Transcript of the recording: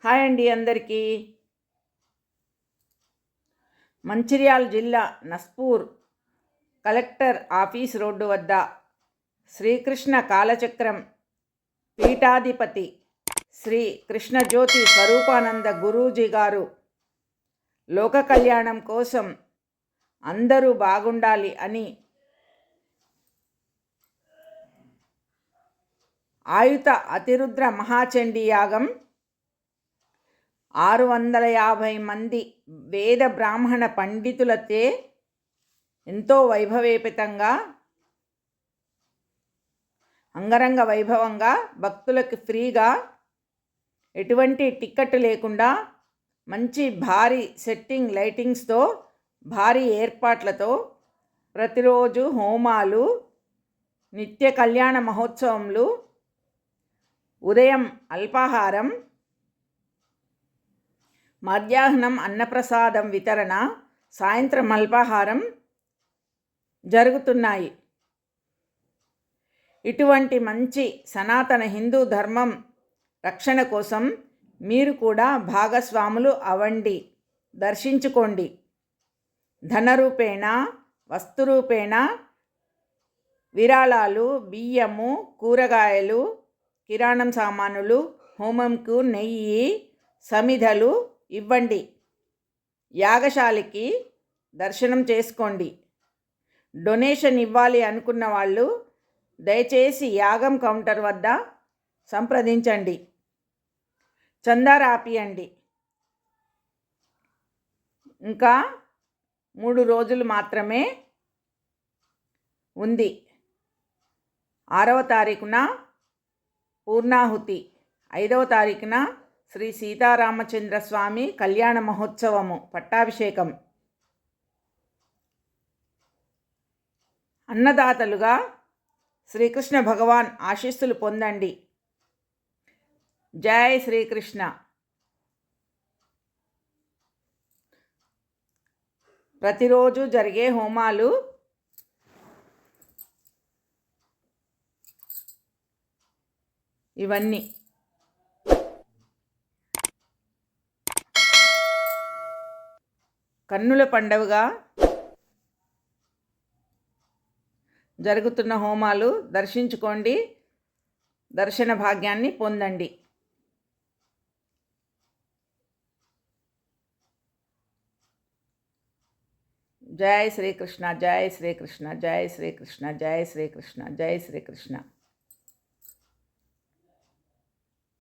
Hi అండి అందరికీ. మంచిర్యాల జిల్లా నస్పూర్ కలెక్టర్ ఆఫీస్ రోడ్డు వద్ద శ్రీకృష్ణ కాలచక్రం పీఠాధిపతి శ్రీ కృష్ణజ్యోతి స్వరూపానంద గురూజీ గారు లోక కళ్యాణం కోసం అందరూ బాగుండాలి అని ఆయుత అతిరుద్ర మహాచండీ యాగం 650 మంది వేద బ్రాహ్మణ పండితులతో ఎంతో వైభవేపితంగా అంగరంగ వైభవంగా భక్తులకు ఫ్రీగా ఎటువంటి టికెట్ లేకుండా మంచి భారీ సెట్టింగ్ లైటింగ్స్తో భారీ ఏర్పాట్లతో ప్రతిరోజు హోమాలు, నిత్య కళ్యాణ మహోత్సవములు, ఉదయం అల్పాహారం, మధ్యాహ్నం అన్నప్రసాదం వితరణ, సాయంత్రం అల్పాహారం జరుగుతున్నాయి. ఇటువంటి మంచి సనాతన హిందూ ధర్మం రక్షణ కోసం మీరు కూడా భాగస్వాములు అవ్వండి, దర్శించుకోండి. ధనరూపేణ, వస్తురూపేణ విరాళాలు, బియ్యము, కూరగాయలు, కిరాణం సామానులు, హోమంకు నెయ్యి, సమిధలు ఇవ్వండి. యాగశాలికి దర్శనం చేసుకోండి. డొనేషన్ ఇవ్వాలి అనుకున్న వాళ్ళు దయచేసి యాగం కౌంటర్ వద్ద సంప్రదించండి. చందా రాపియండి. ఇంకా 3 రోజులు మాత్రమే ఉంది. 6వ తారీఖున పూర్ణాహుతి, 5వ తారీఖున శ్రీ సీతారామచంద్ర స్వామి కళ్యాణ మహోత్సవము పట్టాభిషేకం. అన్నదాతలుగా శ్రీకృష్ణ భగవాన్ ఆశీస్సులు పొందండి. జై శ్రీకృష్ణ. ప్రతిరోజు జరిగే హోమాలు ఇవన్నీ కన్నుల పండుగగా జరుగుతున్న హోమాలు దర్శించుకోండి. దర్శన భాగ్యాన్ని పొందండి. జై శ్రీకృష్ణ, జై శ్రీకృష్ణ, జై శ్రీకృష్ణ, జై శ్రీకృష్ణ, జై శ్రీకృష్ణ.